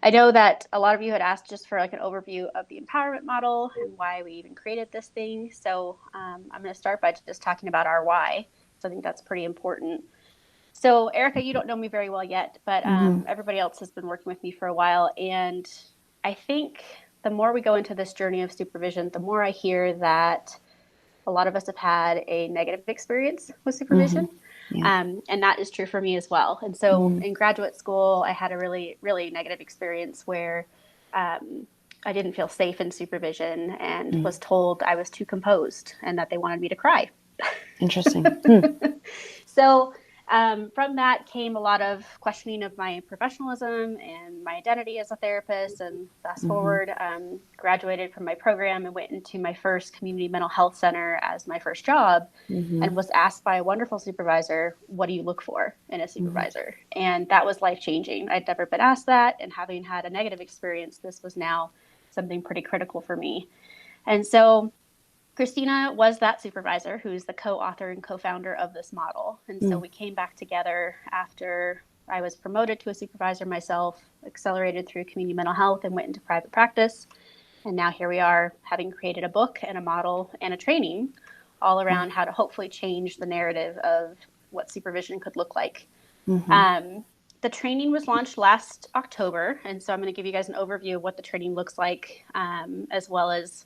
I know that a lot of you had asked just for like an overview of the empowerment model and why we even created this thing. So I'm going to start by just talking about our why. So I think that's pretty important. So Erica, you don't know me very well yet, but Hmm. everybody else has been working with me for a while. And I think the more we go into this journey of supervision, the more I hear that a lot of us have had a negative experience with Hmm. supervision. Yeah. And that is true for me as well. And so Mm. in graduate school, I had a really, really negative experience where I didn't feel safe in supervision and Mm. was told I was too composed and that they wanted me to cry. Interesting. Hmm. So from that came a lot of questioning of my professionalism and my identity as a therapist. And fast Hmm. forward, graduated from my program and went into my first community mental health center as my first job, Hmm. and was asked by a wonderful supervisor, what do you look for in a Hmm. supervisor? And that was life changing. I'd never been asked that. And having had a negative experience, this was now something pretty critical for me. And so Christina was that supervisor who's the co-author and co-founder of this model. And so Mm. we came back together after I was promoted to a supervisor myself, accelerated through community mental health, and went into private practice. And now here we are, having created a book and a model and a training all Wow. around how to hopefully change the narrative of what supervision could look like. Hmm. Um, the training was launched last October, and so I'm going to give you guys an overview of what the training looks like, as well as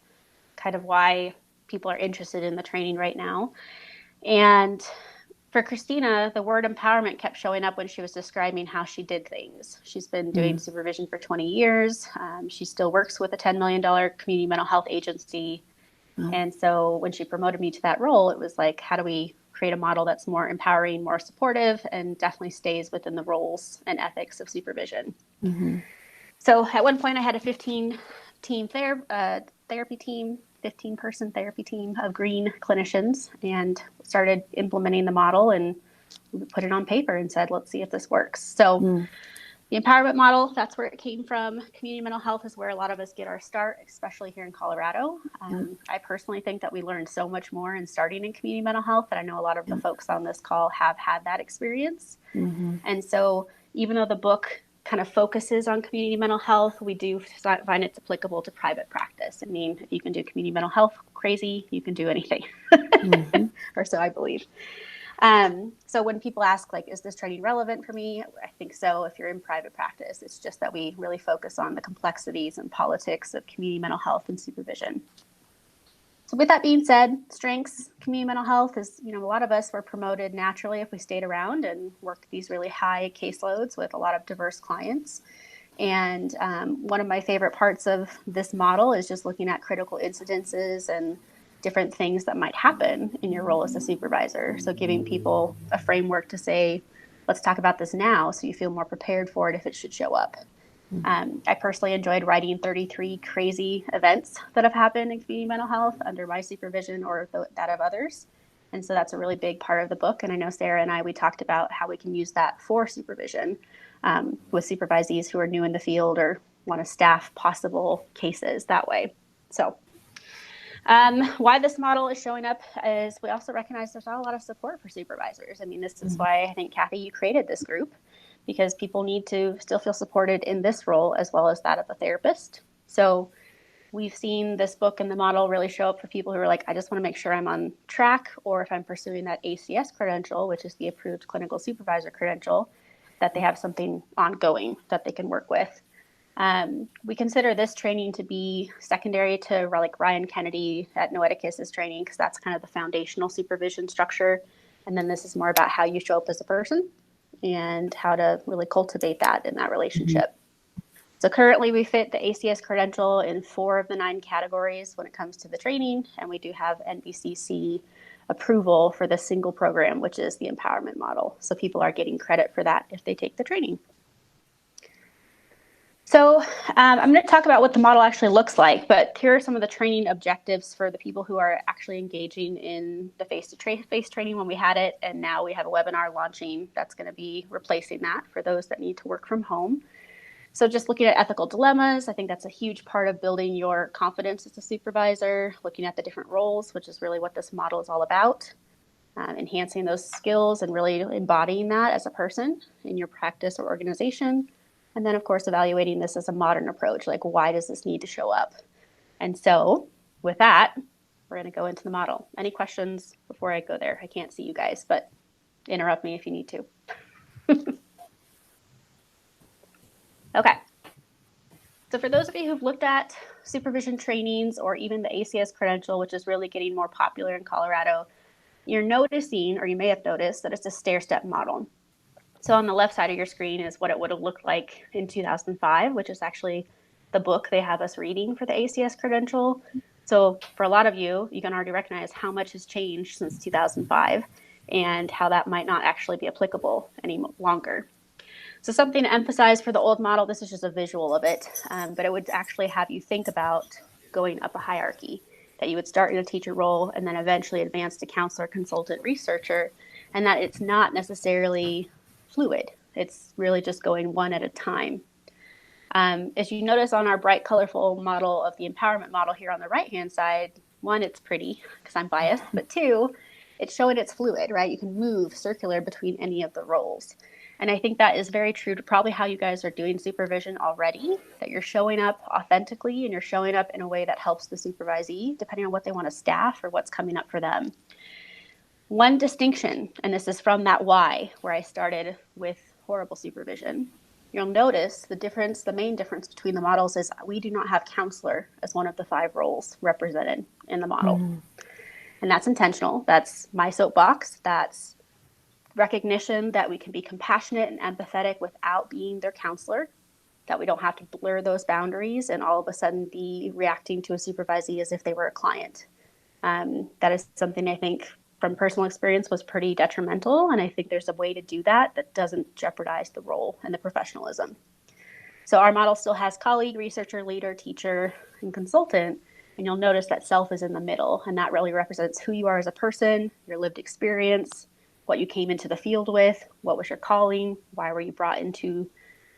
kind of why people are interested in the training right now. And for Christina, the word empowerment kept showing up when she was describing how she did things. She's been doing Mm. supervision for 20 years. She still works with a $10 million community mental health agency. Wow. And so when she promoted me to that role, it was like, how do we create a model that's more empowering, more supportive, and definitely stays within the roles and ethics of supervision? Hmm. So at one point, I had a 15 team therapy team, 15-person therapy team of green clinicians, and started implementing the model, and we put it on paper and said, let's see if this works. So Mm. the empowerment model, that's where it came from. Community mental health is where a lot of us get our start, especially here in Colorado. Yeah. I personally think that we learned so much more in starting in community mental health, and I know a lot of the Yeah. folks on this call have had that experience. Hmm. And so even though the book kind of focuses on community mental health, we do find it's applicable to private practice. I mean, if you can do community mental health crazy, you can do anything, Hmm. or so I believe. So when people ask, like, is this training relevant for me? I think so if you're in private practice. It's just that we really focus on the complexities and politics of community mental health and supervision. So with that being said, strengths, community mental health is, a lot of us were promoted naturally if we stayed around and worked these really high caseloads with a lot of diverse clients. And one of my favorite parts of this model is just looking at critical incidences and different things that might happen in your role as a supervisor. So giving people a framework to say, let's talk about this now so you feel more prepared for it if it should show up. I personally enjoyed writing 33 crazy events that have happened in community mental health under my supervision or that of others. And so that's a really big part of the book. And I know Sarah and I, we talked about how we can use that for supervision with supervisees who are new in the field or want to staff possible cases that way. So why this model is showing up is we also recognize there's not a lot of support for supervisors. I mean, this is why I think, Kathy, you created this group, because people need to still feel supported in this role as well as that of a therapist. So we've seen this book and the model really show up for people who are like, I just want to make sure I'm on track, or if I'm pursuing that ACS credential, which is the approved clinical supervisor credential, that they have something ongoing that they can work with. We consider this training to be secondary to like Ryan Kennedy at Noeticus's training, because that's kind of the foundational supervision structure. And then this is more about how you show up as a person and how to really cultivate that in that Hmm. relationship. So currently we fit the ACS credential in 4 of the 9 categories when it comes to the training, and we do have NVCC approval for the single program, which is the empowerment model. So people are getting credit for that if they take the training. So I'm going to talk about what the model actually looks like, but here are some of the training objectives for the people who are actually engaging in the face-to-face training when we had it, and now we have a webinar launching that's going to be replacing that for those that need to work from home. So just looking at ethical dilemmas, I think that's a huge part of building your confidence as a supervisor, looking at the different roles, which is really what this model is all about, enhancing those skills and really embodying that as a person in your practice or organization. And then, of course, evaluating this as a modern approach, like why does this need to show up? And so with that, we're going to go into the model. Any questions before I go there? I can't see you guys, but interrupt me if you need to. Okay. So for those of you who've looked at supervision trainings or even the ACS credential, which is really getting more popular in Colorado, you're noticing, or you may have noticed, that it's a stair-step model. So on the left side of your screen is what it would have looked like in 2005, which is actually the book they have us reading for the ACS credential. So for a lot of you, you can already recognize how much has changed since 2005 and how that might not actually be applicable any longer. So something to emphasize for the old model, this is just a visual of it, but it would actually have you think about going up a hierarchy, that you would start in a teacher role and then eventually advance to counselor, consultant, researcher, and that it's not necessarily fluid. It's really just going one at a time. As you notice on our bright, colorful model of the empowerment model here on the right-hand side, one, it's pretty because I'm biased, but two, it's showing it's fluid, right? You can move circular between any of the roles. And I think that is very true to probably how you guys are doing supervision already, that you're showing up authentically and you're showing up in a way that helps the supervisee, depending on what they want to staff or what's coming up for them. One distinction, and this is from that why, where I started with horrible supervision, you'll notice the main difference between the models is we do not have counselor as one of the 5 roles represented in the model. Mm-hmm. And that's intentional. That's my soapbox. That's recognition that we can be compassionate and empathetic without being their counselor, that we don't have to blur those boundaries and all of a sudden be reacting to a supervisee as if they were a client. That is something I think from personal experience was pretty detrimental. And I think there's a way to do that that doesn't jeopardize the role and the professionalism. So our model still has colleague, researcher, leader, teacher, and consultant. And you'll notice that self is in the middle. And that really represents who you are as a person, your lived experience, what you came into the field with, what was your calling, why were you brought into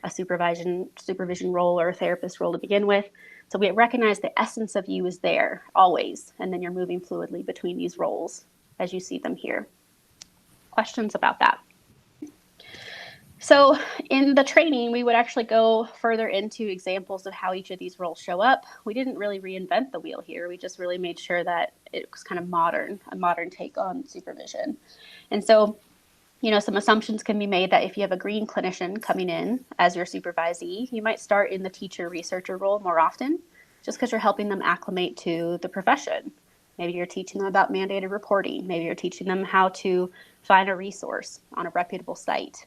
a supervision role or a therapist role to begin with. So we recognize the essence of you is there always, and then you're moving fluidly between these roles as you see them here. Questions about that? So in the training, we would actually go further into examples of how each of these roles show up. We didn't really reinvent the wheel here. We just really made sure that it was kind of a modern take on supervision. And so, some assumptions can be made that if you have a green clinician coming in as your supervisee, you might start in the teacher researcher role more often, just because you're helping them acclimate to the profession. Maybe you're teaching them about mandated reporting. Maybe you're teaching them how to find a resource on a reputable site.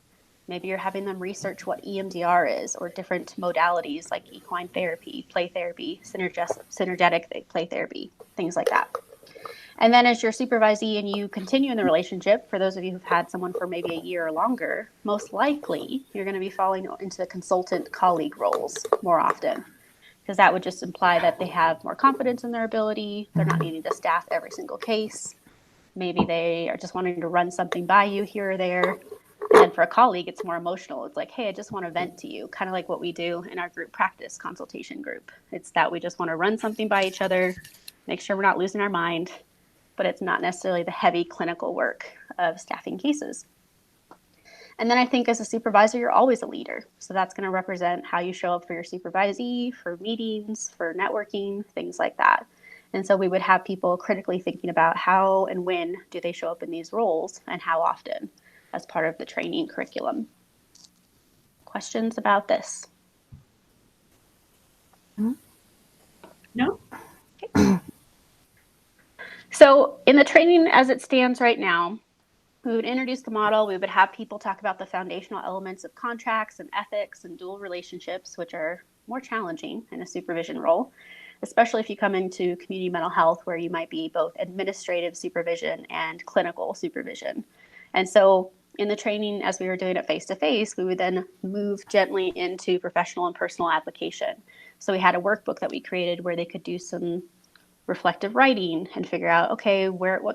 Maybe you're having them research what EMDR is or different modalities like equine therapy, play therapy, synergetic play therapy, things like that. And then as your supervisee and you continue in the relationship, for those of you who've had someone for maybe a year or longer, most likely you're going to be falling into the consultant colleague roles more often, because that would just imply that they have more confidence in their ability. They're not needing to staff every single case. Maybe they are just wanting to run something by you here or there. And for a colleague, it's more emotional. It's like, hey, I just want to vent to you, kind of like what we do in our group practice consultation group. It's that we just want to run something by each other, make sure we're not losing our mind, but it's not necessarily the heavy clinical work of staffing cases. And then I think as a supervisor, you're always a leader. So that's going to represent how you show up for your supervisee, for meetings, for networking, things like that. And so we would have people critically thinking about how and when do they show up in these roles and how often as part of the training curriculum. Questions about this? No? Okay. So in the training as it stands right now, we would introduce the model. We would have people talk about the foundational elements of contracts and ethics and dual relationships, which are more challenging in a supervision role, especially if you come into community mental health where you might be both administrative supervision and clinical supervision. And so in the training, as we were doing it face-to-face, we would then move gently into professional and personal application. So we had a workbook that we created where they could do some reflective writing and figure out, okay, how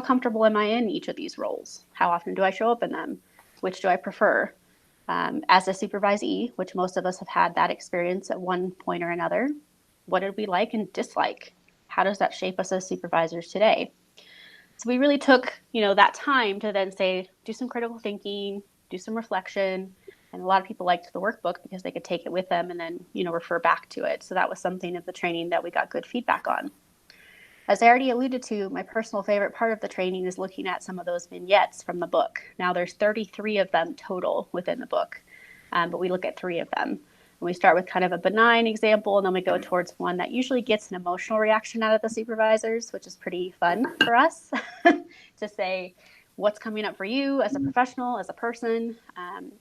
comfortable am I in each of these roles? How often do I show up in them? Which do I prefer? As a supervisee, which most of us have had that experience at one point or another, what did we like and dislike? How does that shape us as supervisors today? So we really took, that time to then say, do some critical thinking, do some reflection, And a lot of people liked the workbook because they could take it with them and then, refer back to it. So that was something of the training that we got good feedback on. As I already alluded to, my personal favorite part of the training is looking at some of those vignettes from the book. Now there's 33 of them total within the book, but we look at 3 of them. And we start with kind of a benign example, and then we go towards one that usually gets an emotional reaction out of the supervisors, which is pretty fun for us to say, what's coming up for you as a professional, as a person,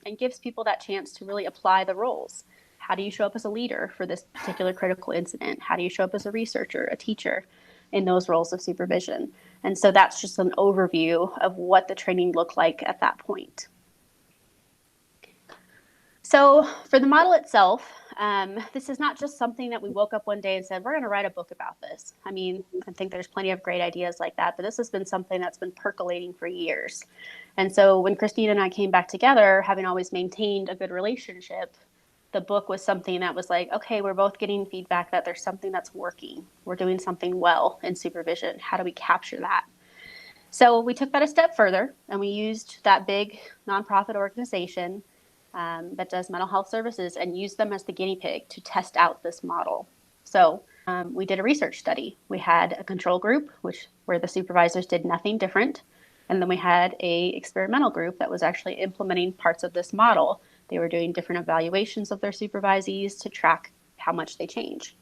and gives people that chance to really apply the roles. How do you show up as a leader for this particular critical incident? How do you show up as a researcher, a teacher in those roles of supervision? And so that's just an overview of what the training looked like at that point. So for the model itself, this is not just something that we woke up one day and said, we're going to write a book about this. I mean, I think there's plenty of great ideas like that, but this has been something that's been percolating for years. And so when Christine and I came back together, having always maintained a good relationship, the book was something that was like, okay, we're both getting feedback that there's something that's working. We're doing something well in supervision. How do we capture that? So we took that a step further, and we used that big nonprofit organization that does mental health services and use them as the guinea pig to test out this model. So we did a research study. We had a control group, where the supervisors did nothing different. And then we had a experimental group that was actually implementing parts of this model. They were doing different evaluations of their supervisees to track how much they change.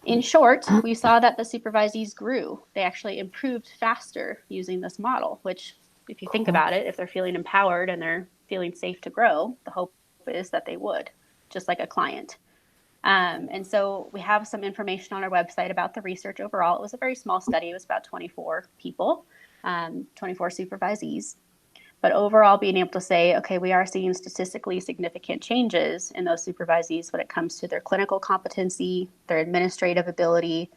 In short, we saw that the supervisees grew. They actually improved faster using this model, which, if you think about it, if they're feeling empowered and they're feeling safe to grow, the hope is that they would, just like a client. And so we have some information on our website about the research overall. It was a very small study. It was about 24 people, 24 supervisees. But overall, being able to say, okay, we are seeing statistically significant changes in those supervisees when it comes to their clinical competency, their administrative ability,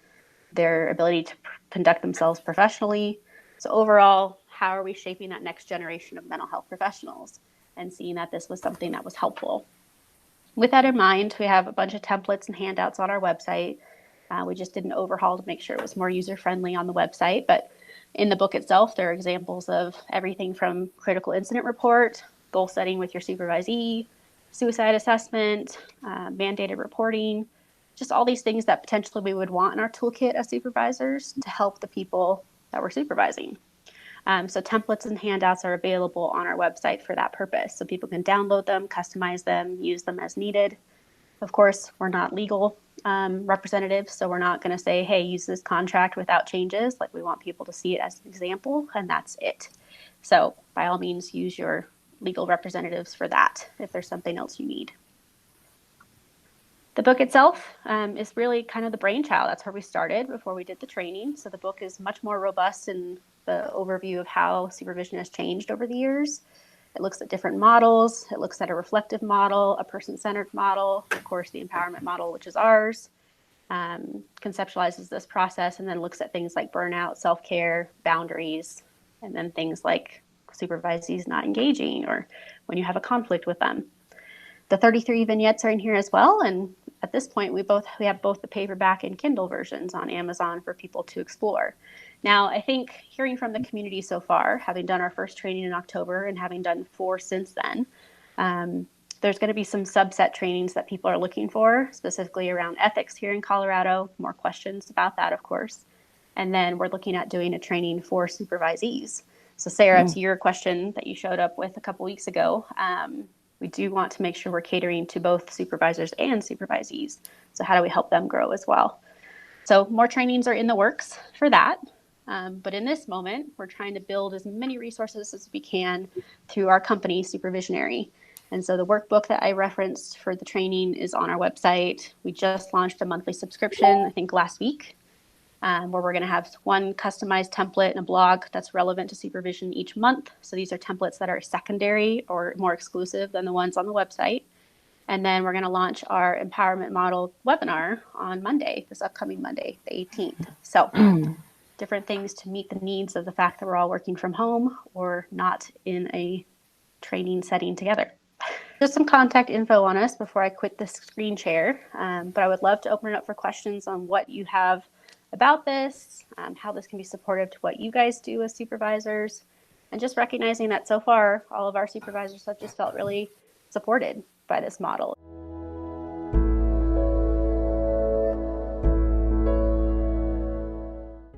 their ability to conduct themselves professionally. So overall, how are we shaping that next generation of mental health professionals, and seeing that this was something that was helpful? With that in mind, we have a bunch of templates and handouts on our website. We just did an overhaul to make sure it was more user-friendly on the website. But in the book itself, there are examples of everything from critical incident report, goal setting with your supervisee, suicide assessment, mandated reporting, just all these things that potentially we would want in our toolkit as supervisors to help the people that we're supervising. So templates and handouts are available on our website for that purpose. So people can download them, customize them, use them as needed. Of course, we're not legal representatives, so we're not going to say, hey, use this contract without changes. Like, we want people to see it as an example, and that's it. So by all means, use your legal representatives for that if there's something else you need. The book itself is really kind of the brainchild. That's where we started before we did the training. So the book is much more robust in the overview of how supervision has changed over the years. It looks at different models. It looks at a reflective model, a person-centered model, of course, the empowerment model, which is ours, conceptualizes this process, and then looks at things like burnout, self-care, boundaries, and then things like supervisees not engaging or when you have a conflict with them. The 33 vignettes are in here as well, and at this point, we have both the paperback and Kindle versions on Amazon for people to explore. Now, I think hearing from the community so far, having done our first training in October and having done 4 since then, there's going to be some subset trainings that people are looking for, specifically around ethics here in Colorado, more questions about that, of course. And then we're looking at doing a training for supervisees. So Sarah, to your question that you showed up with a couple weeks ago, we do want to make sure we're catering to both supervisors and supervisees. So how do we help them grow as well? So more trainings are in the works for that. But in this moment, we're trying to build as many resources as we can through our company, Supervisionary. And so the workbook that I referenced for the training is on our website. We just launched a monthly subscription, I think last week, where we're going to have one customized template and a blog that's relevant to supervision each month. So these are templates that are secondary or more exclusive than the ones on the website. And then we're going to launch our empowerment model webinar on Monday, this upcoming Monday, the 18th. So different things to meet the needs of the fact that we're all working from home or not in a training setting together. Just some contact info on us before I quit the screen share, but I would love to open it up for questions on what you have about this, how this can be supportive to what you guys do as supervisors, and just recognizing that so far all of our supervisors have just felt really supported by this model.